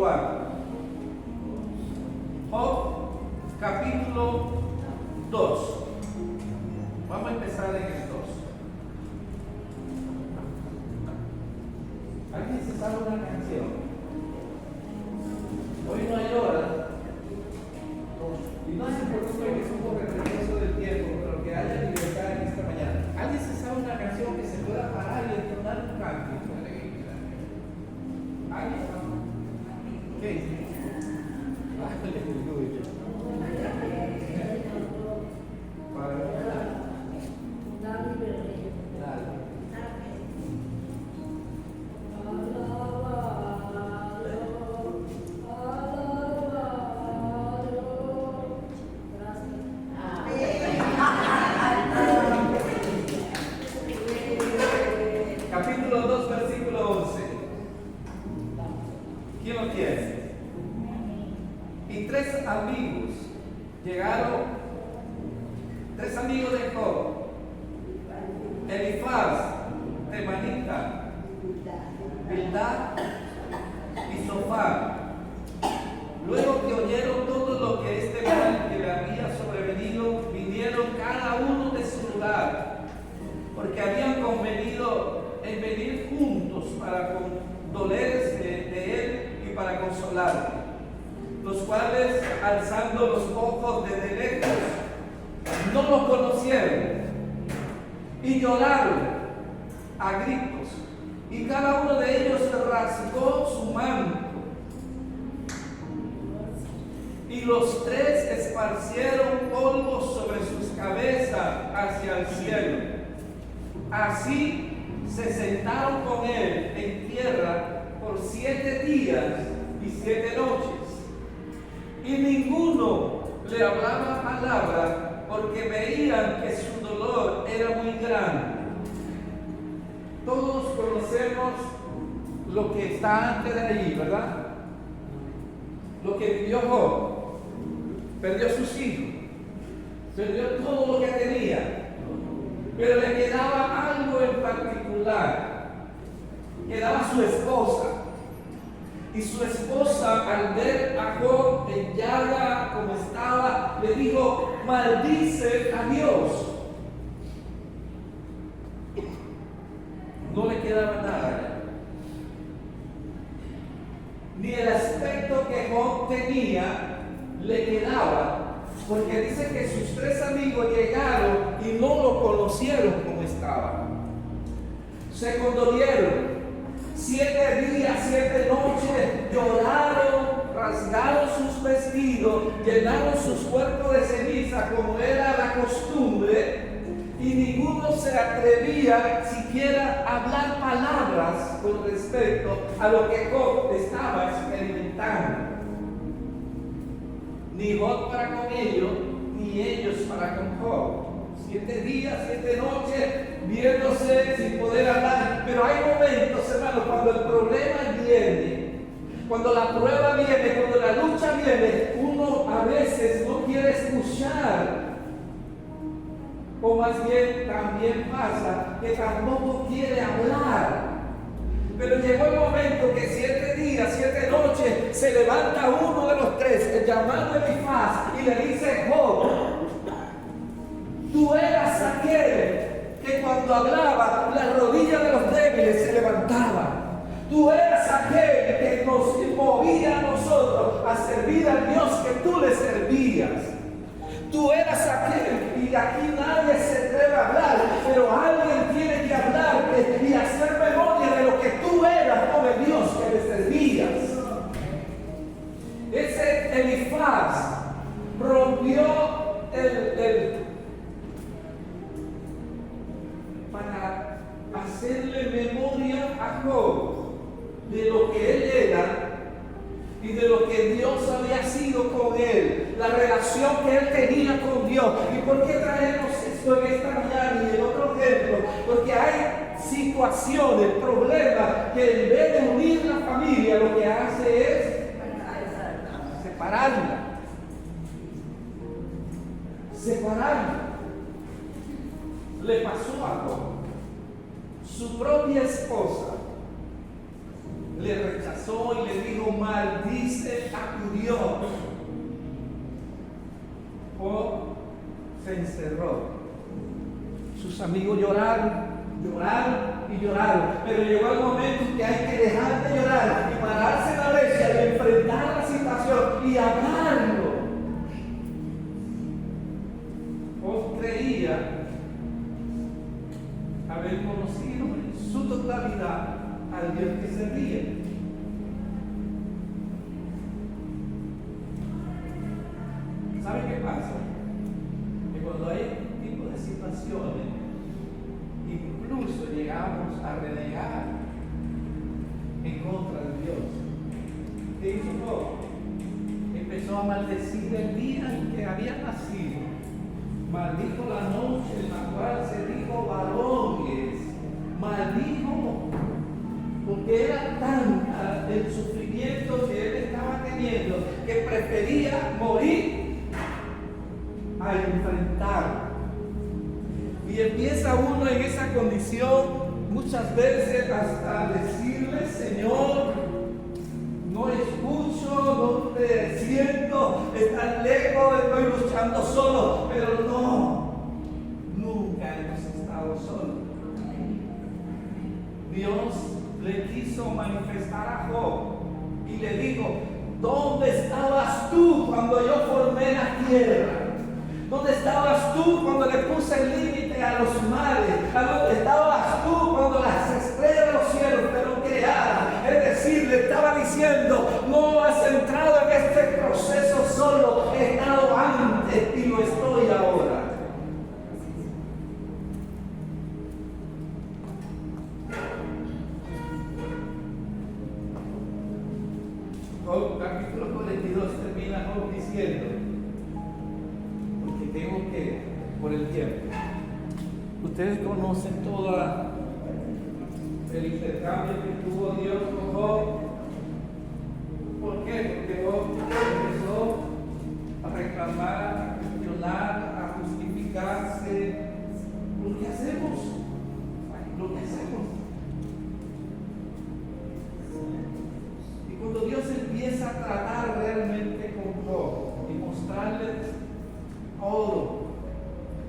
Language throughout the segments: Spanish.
4. Job capítulo 2. Vamos a empezar en el 2. ¿Alguien se sabe una canción? Hoy no hay hora. Y no se preocupe que somos retraso del tiempo, pero que haya libertad en esta mañana. ¿Alguien se sabe una canción que se pueda parar y entonar un canto? ¿Alguien? ¿Qué dice? Aleluya. Para capítulo 2, versículo 11. ¿Quién lo tiene? Y tres amigos llegaron, tres amigos de Job, Elifaz, Temanita, Bildad y Sofar. Luego que oyeron todo lo que este mal que le había sobrevenido, vinieron cada uno de su lugar, porque habían convenido en venir juntos para condolerse de él y para consolarlo. Los cuales, alzando los ojos desde lejos, no lo conocieron y lloraron a gritos, y cada uno de ellos rasgó su manto, y los tres esparcieron polvo sobre sus cabezas hacia el cielo. Así se sentaron con él en tierra por 7 días y 7 noches. Y ninguno le hablaba palabra, porque veían que su dolor era muy grande. Todos conocemos lo que está antes de allí, ¿verdad? Lo que vivió Job. Perdió sus hijos, perdió todo lo que tenía, pero le quedaba algo en particular. Quedaba su esposa. Y su esposa, al ver a Job en llaga como estaba, le dijo: maldice a Dios. No le quedaba nada. Ni el aspecto que Job tenía le quedaba, porque dice que sus tres amigos llegaron y no lo conocieron como estaba. Se condolieron. 7 días, 7 noches, lloraron, rasgaron sus vestidos, llenaron sus cuerpos de ceniza como era la costumbre, y ninguno se atrevía siquiera a hablar palabras con respecto a lo que Job estaba experimentando. Ni Job para con ellos, ni ellos para con Job. 7 días, 7 noches, viéndose sin poder hablar. Pero hay momentos, hermanos, cuando el problema viene, cuando la prueba viene, cuando la lucha viene, uno a veces no quiere escuchar. O más bien también pasa que tampoco quiere hablar. Pero llegó el momento que 7 días, 7 noches, se levanta uno de los tres, el llamado Elifaz, y le dice: Job, tú eras aquel que cuando hablaba, las rodillas de los débiles se levantaban. Tú eras aquel que nos movía a nosotros a servir al Dios que tú le servías. Tú eras aquel, y aquí nadie se atreve a hablar, pero alguien tiene que hablarte y hacer memoria de lo que tú eras con el Dios que le servías. Ese Elifaz rompió para hacerle memoria a Job de lo que él era y de lo que Dios había sido con él, la relación que él tenía con Dios. ¿Y por qué traemos esto en esta mañana y en otro ejemplo? Porque hay situaciones, problemas que en vez de unir la familia, lo que hace es separarla. Le pasó a Job. Su propia esposa le rechazó y le dijo: mal maldice, acudió o se encerró. Sus amigos lloraron y lloraron, pero llegó el momento en que hay que dejar de llorar y pararse en la brecha y enfrentar la situación y hablarlo. Job creía haber conocido en su totalidad al Dios que servía. ¿Sabe qué pasa? Que cuando hay este tipo de situaciones, incluso llegamos a renegar en contra de Dios. ¿Qué hizo Job? Empezó a maldecir el día en que había nacido. Maldijo la noche en la cual se dijo varones. Maldijo porque era tanta el sufrimiento que él estaba teniendo que prefería morir a enfrentar. Y empieza uno en esa condición muchas veces hasta decirle: Señor, no escucho, no te siento, estás lejos, estoy luchando solo. Pero no, nunca hemos estado solos. Dios le quiso manifestar a Job y le dijo: ¿dónde estabas tú cuando yo formé la tierra? ¿Dónde estabas tú cuando le puse el límite a los mares? ¿A dónde estabas tú cuando las estrellas de los cielos fueron creadas? Es decir, le estaba diciendo: no has entrado en este proceso solo, he estado antes y lo estoy ahora. Job, capítulo 42, termina Job diciendo, porque tengo que, por el tiempo, ustedes conocen todo el intercambio que tuvo Dios con Job. ¿Por qué? Porque Job empezó a reclamar, a cuestionar, a justificarse. Lo que hacemos. Y cuando Dios empieza a tratar realmente con Job y mostrarle todo,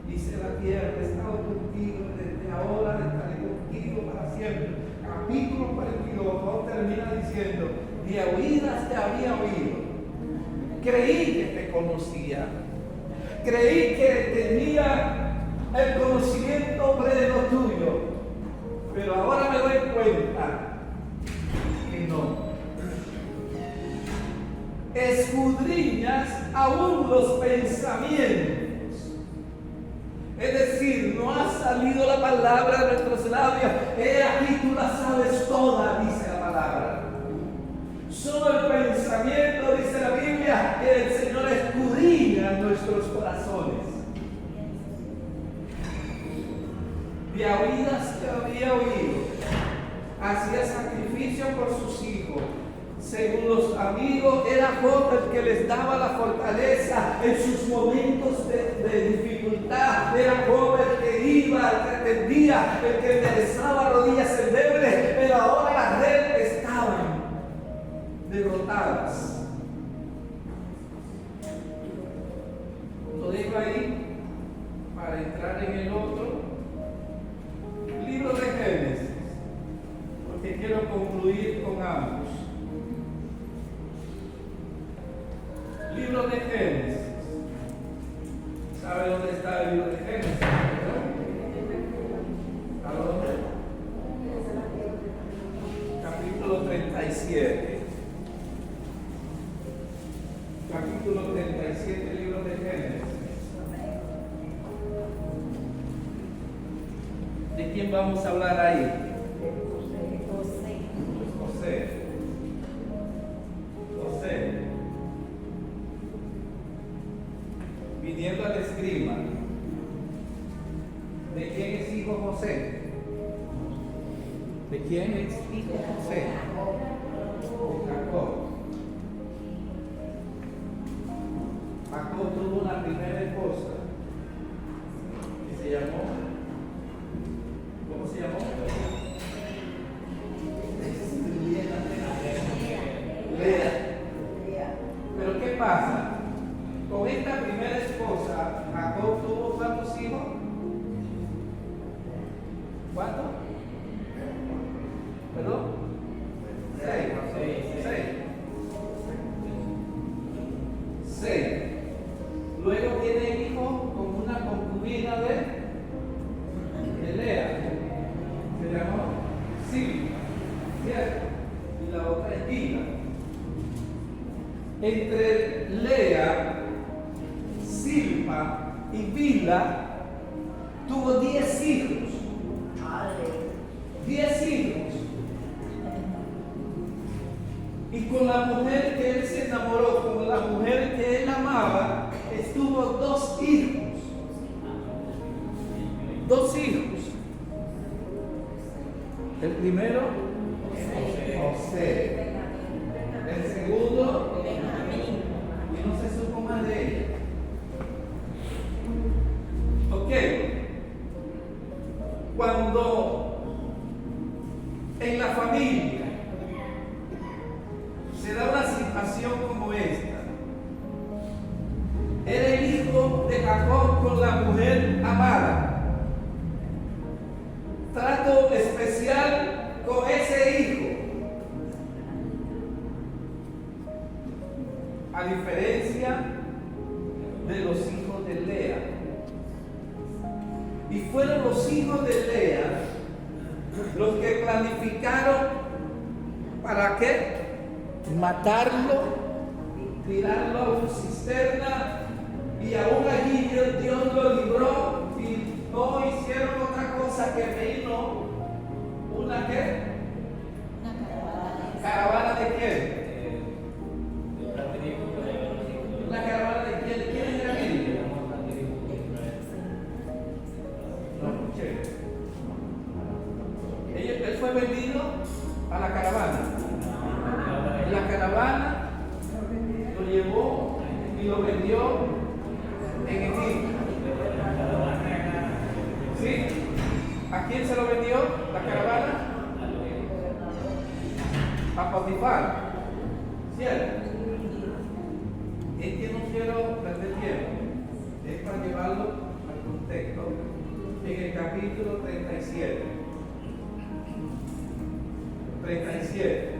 dice: la tierra ha estado contigo desde ahora, estaré contigo para siempre. Capítulo 42, Job termina diciendo: de oídas te había oído, creí que te conocía, creí que tenía el conocimiento pleno tuyo, pero ahora me doy cuenta que no. Escudriñas aún los pensamientos. Es decir, no ha salido la palabra de nuestros labios. He aquí tú la sabes toda, dice la palabra. Solo el pensamiento, dice la Biblia, que el Señor escudriña nuestros corazones. De oídas que había oído, hacía sacrificio por sus hijos. Según los amigos, era Job el que les daba la fortaleza en sus momentos de dificultad. Era Job el que iba, el que atendía, el que enderezaba rodillas endebles. Pero ahora las redes estaban derrotadas. Lo dejo ahí para entrar en el otro libro de Génesis, porque quiero concluir con ambos. Libro de Génesis. ¿Sabe dónde está el libro de Génesis? ¿A dónde? Capítulo 37. Capítulo 37, libro de Génesis. ¿De quién vamos a hablar ahí? José. Viniendo al escriba, ¿de quién es hijo José? ¿De quién es hijo José? De Jacob. Jacob tuvo una primera esposa que se llamó, ¿cómo se llamó? Lea. pasa? Con esta primera esposa, Jacob tuvo ¿cuántos hijos? ¿Cuántos? ¿Perdón? 6. Luego tiene hijos con una concubina de Lea. Se llamó Silpa, ¿cierto? Y la otra es Bila. Entre Lea, Silpa y Bila tuvo 10 hijos. 10 hijos. Y con la mujer que él se enamoró, con la mujer que él amaba, estuvo 2 hijos. 2 hijos. El primero, José. El segundo, y no se supo más de ella. Ok. Cuando en la familia se da una situación como esta, era el hijo de Jacob con la mujer amada. Trato especial con ese hijo. A diferencia de los hijos de Lea. Y fueron los hijos de Lea los que planificaron ¿para qué? Matarlo, tirarlo a una cisterna, y aún allí Dios lo libró y no hicieron otra cosa que vino una ¿qué? Una caravana de quién? ¿Una caravana de quién? ¿De quién era aquello? No escuché. Él fue vendido a la caravana. La caravana lo llevó y lo vendió en Egipto. ¿Sí? ¿A quién se lo vendió la caravana? A Potifar. ¿Cierto? Es que no quiero perder tiempo. Es para llevarlo al contexto. En el capítulo 37. 37.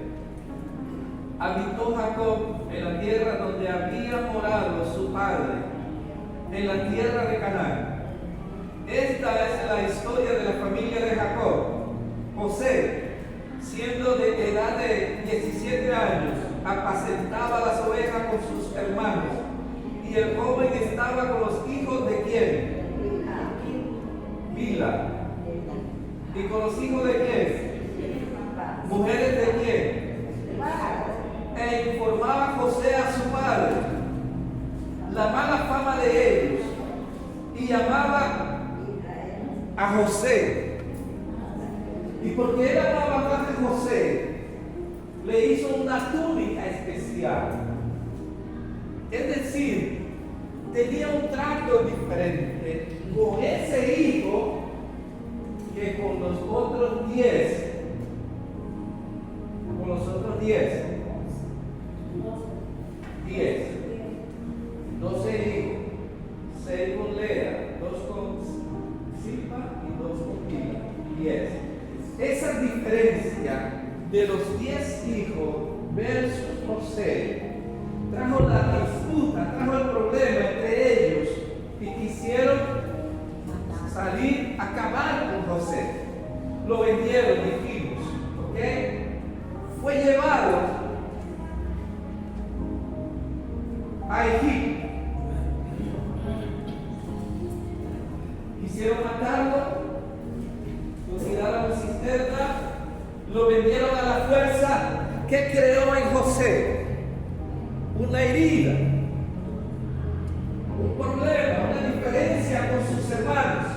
Habitó Jacob en la tierra donde había morado su padre, en la tierra de Canaán. Esta es la historia de la familia de Jacob. José, siendo de edad de 17 años, apacentaba las ovejas con sus hermanos, y el joven estaba con los hijos de ¿quién? Bila. ¿Y con los hijos de quién? ¿Mujeres de quién? E informaba José a su padre la mala fama de ellos, y llamaba a José. Y porque él amaba más a José, le hizo una túnica especial. Es decir, tenía un trato diferente con ese hijo que con los otros 10. Con los otros 10. 12 hijos, 6 con Lea, 2 con Silpa y 2 con Bila. 10. Esa diferencia de los 10 hijos versus José trajo la disputa, trajo el problema entre ellos, y quisieron salir a acabar con José. Lo vendieron, dijimos, ¿ok? Fue llevado a Egipto. Quisieron matarlo, lo tiraron a la cisterna, lo vendieron a la fuerza. ¿Qué creó en José? Una herida, un problema, una diferencia con sus hermanos.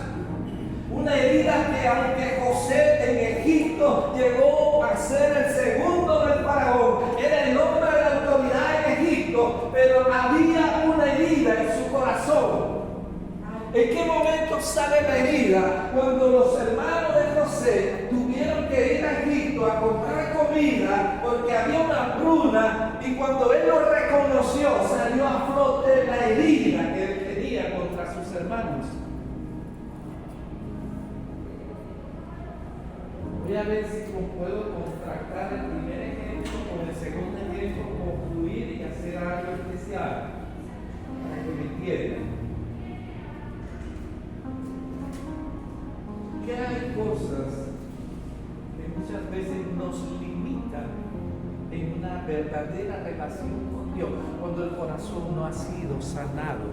Una herida que, aunque José en Egipto llegó a ser el segundo del faraón, era el hombre de la autoridad en Egipto, pero había una herida en su corazón. ¿En qué momento sale la herida? Cuando los hermanos de José tuvieron que ir a Egipto a comprar comida porque había una hambruna, y cuando él lo reconoció salió a flote la herida que él tenía contra sus hermanos. Voy a ver si puedo contrastar el primer ejemplo con el segundo ejemplo, concluir y hacer algo especial para que me entiendan. Que hay cosas que muchas veces nos limitan en una verdadera relación con Dios, cuando el corazón no ha sido sanado,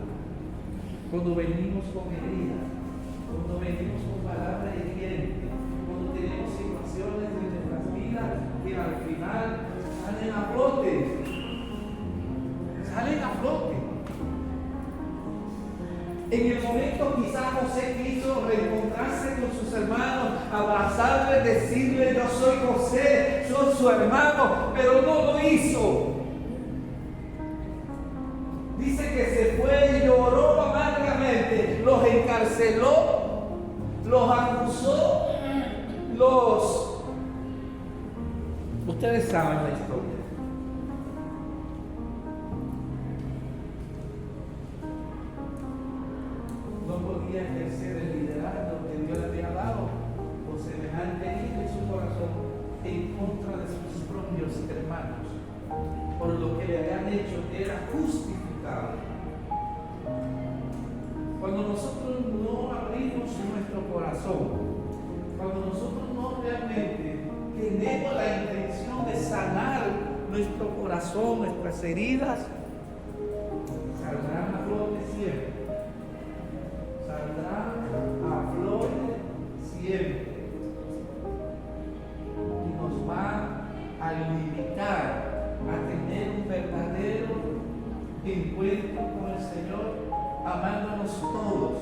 cuando venimos con heridas, cuando venimos con palabras hirientes, cuando tenemos situaciones en nuestras vidas que al final salen a flote. Salen a flote. En el momento quizás José quiso reencontrarse con sus hermanos, abrazarles, decirles: yo soy José, soy su hermano, pero no lo hizo. Dice que se fue y lloró amargamente, los encarceló, los acusó, ustedes saben la historia. No podía ejercer el liderazgo que Dios le había dado por semejante herido en su corazón en contra de sus propios hermanos, por lo que le habían hecho era justificado. Cuando nosotros no abrimos nuestro corazón, cuando nosotros no realmente tenemos la intención de sanar nuestro corazón, nuestras heridas, saldrán a flote siempre. Saldrán a flote siempre. Y nos va a limitar a tener un verdadero encuentro con el Señor, amándonos todos,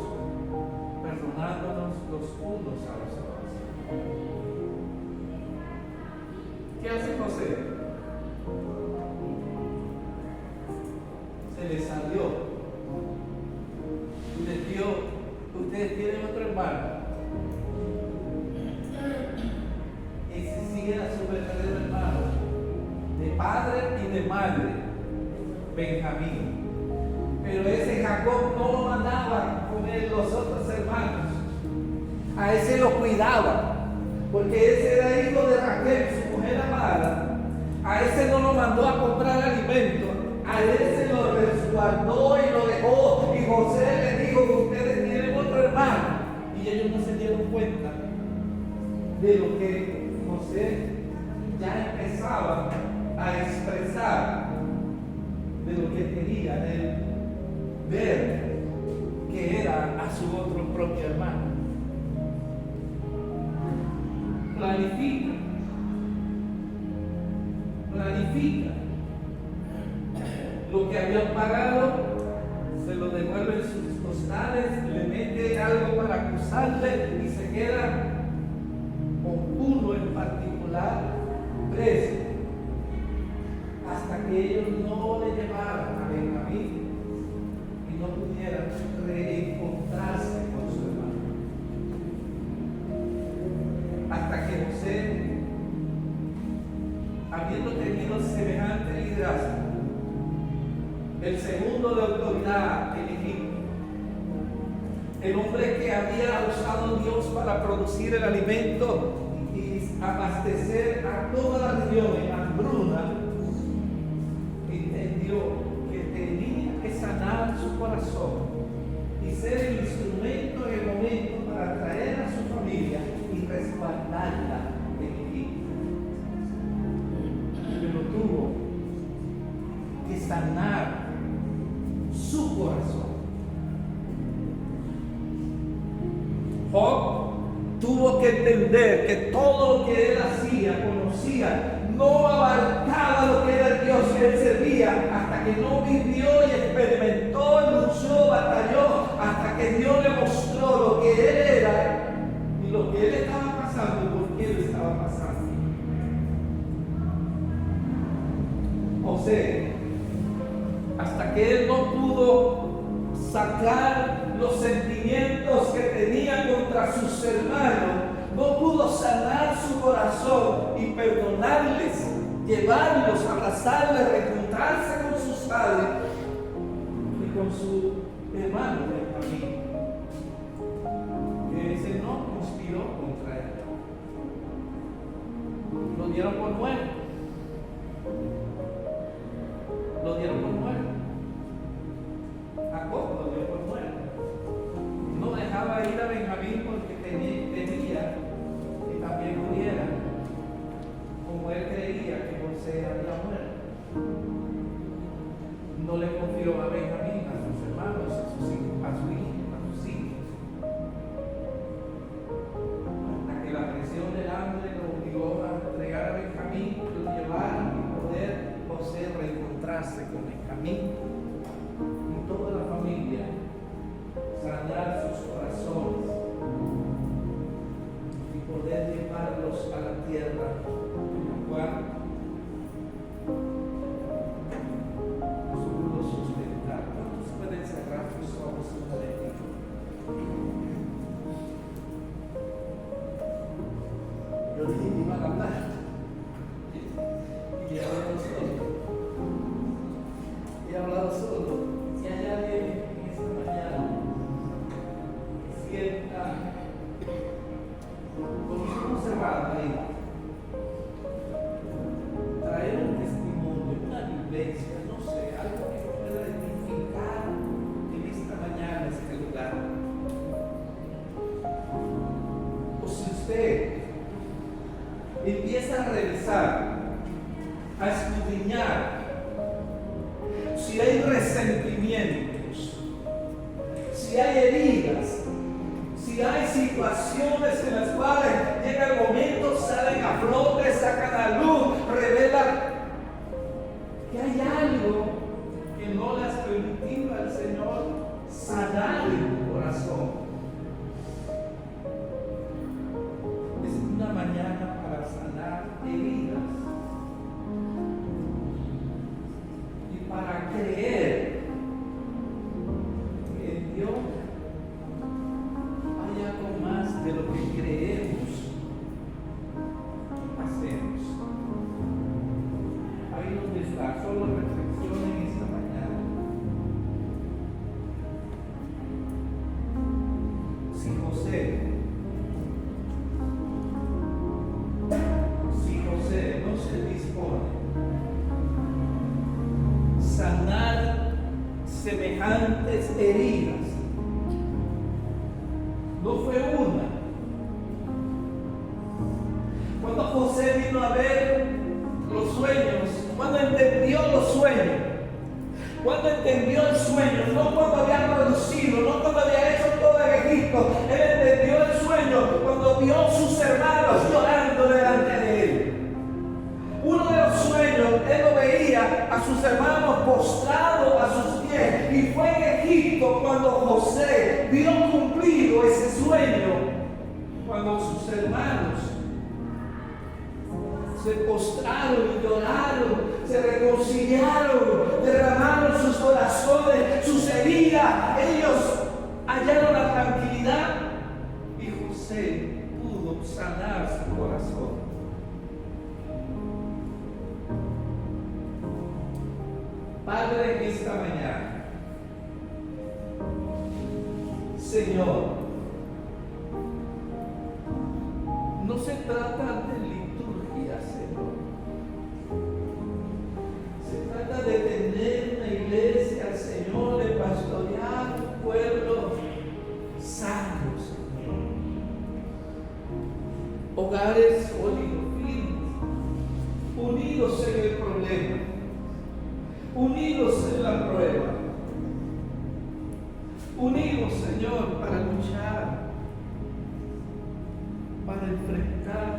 perdonándonos los unos a los otros. ¿Qué hace José? Se le salió y les dio: ustedes tienen otro hermano. Ese sí era su verdadero hermano, de padre y de madre, Benjamín. Pero ese Jacob no lo mandaba con él, los otros hermanos. A ese lo cuidaba, porque ese era hijo de Raquel, su mujer amada. A ese no lo mandó a comprar alimento, a ese lo resguardó y lo dejó. Y José le dijo: ustedes tienen otro hermano. Y ellos no se dieron cuenta de lo que José ya empezaba a expresar, de lo que quería, de ver que era a su otro propio hermano. Planifica. Lo que habían pagado, se lo devuelve en sus costales, le mete algo para acusarle y se queda con uno en particular preso, hasta que ellos no le llevaran a Benjamín y no pudieran reencontrarse con su hermano. Hasta que José, habiendo tenido semejante liderazgo, el segundo de autoridad en Egipto, el hombre que había usado Dios para producir el alimento y abastecer a toda la región en hambruna, entendió que tenía que sanar su corazón y ser el instrumento en el momento para traer a su familia y respaldarla en Egipto. Pero tuvo que sanar su corazón. Job tuvo que entender que todo lo que él hacía, conocía, no abarcaba lo que era el Dios que él servía, hasta que no vivió y experimentó, luchó, batalló, hasta que Dios le mostró lo que él era y lo que él estaba pasando y por qué él estaba pasando. José, hasta que él no pudo sacar los sentimientos que tenía contra sus hermanos, no pudo sanar su corazón y perdonarles, llevarlos, abrazarles, reencontrarse con sus padres y con su hermano Benjamín, que ese no conspiró contra él. Lo dieron por muerto. Lo dieron por muerto. Jacob lo dio por muerto. No dejaba ir a Benjamín porque temía que también muriera, como él creía que José había muerto. No le confió a Benjamín, a sus hermanos, a sus hijos, a sus hijos. Hasta que la presión del hambre lo obligó a entregar a Benjamín, lo llevaron y poder José reencontrarse con Benjamín y toda la familia, sanar sus corazones y poder llevarlos a la tierra en la cual los pudo sustentar. ¿Cuántos pueden cerrar sus ojos un momentito? Yo dije que iban a hablar y he hablado solo. He hablado solo. Si hay alguien en esta mañana que sienta con los ojos cerrados ahí, traer un testimonio, una vivencia, no sé, algo que pueda identificar en esta mañana en este lugar. O si usted empieza a revisar, a escudriñar, si hay resentimientos, si hay heridas, si hay situaciones en las cuales llega el momento, salen a flote, sacan a luz, revelan que hay algo que no le has permitido al Señor sanar en tu corazón. Es una mañana para sanar heridas y para creer que en Dios hay algo más de lo que creemos y hacemos. Ahí donde está, solo reflexionen esta mañana. Si José no se dispone a sanar semejantes heridas, no fue una. Cuando José vino a ver los sueños, cuando entendió los sueños, cuando entendió el sueño, no cuando había producido, no cuando había hecho todo en Egipto, él entendió el sueño cuando vio a sus hermanos llorando delante de él. Uno de los sueños, él lo veía a sus hermanos postrados a sus pies, y fue en Egipto cuando José vio cumplido ese sueño, cuando sus hermanos se postraron y lloraron, se reconciliaron, derramaron sus corazones, sus heridas. Ellos hallaron la tranquilidad y José pudo sanar su corazón. Padre, en esta mañana, Señor, no se trata de liturgia, Señor. Se trata de tener una iglesia, Señor, de pastorear un pueblo sano, Señor. Hogares sólidos, firmes, unidos en el problema, unidos en la prueba, unidos, Señor, para luchar, para enfrentar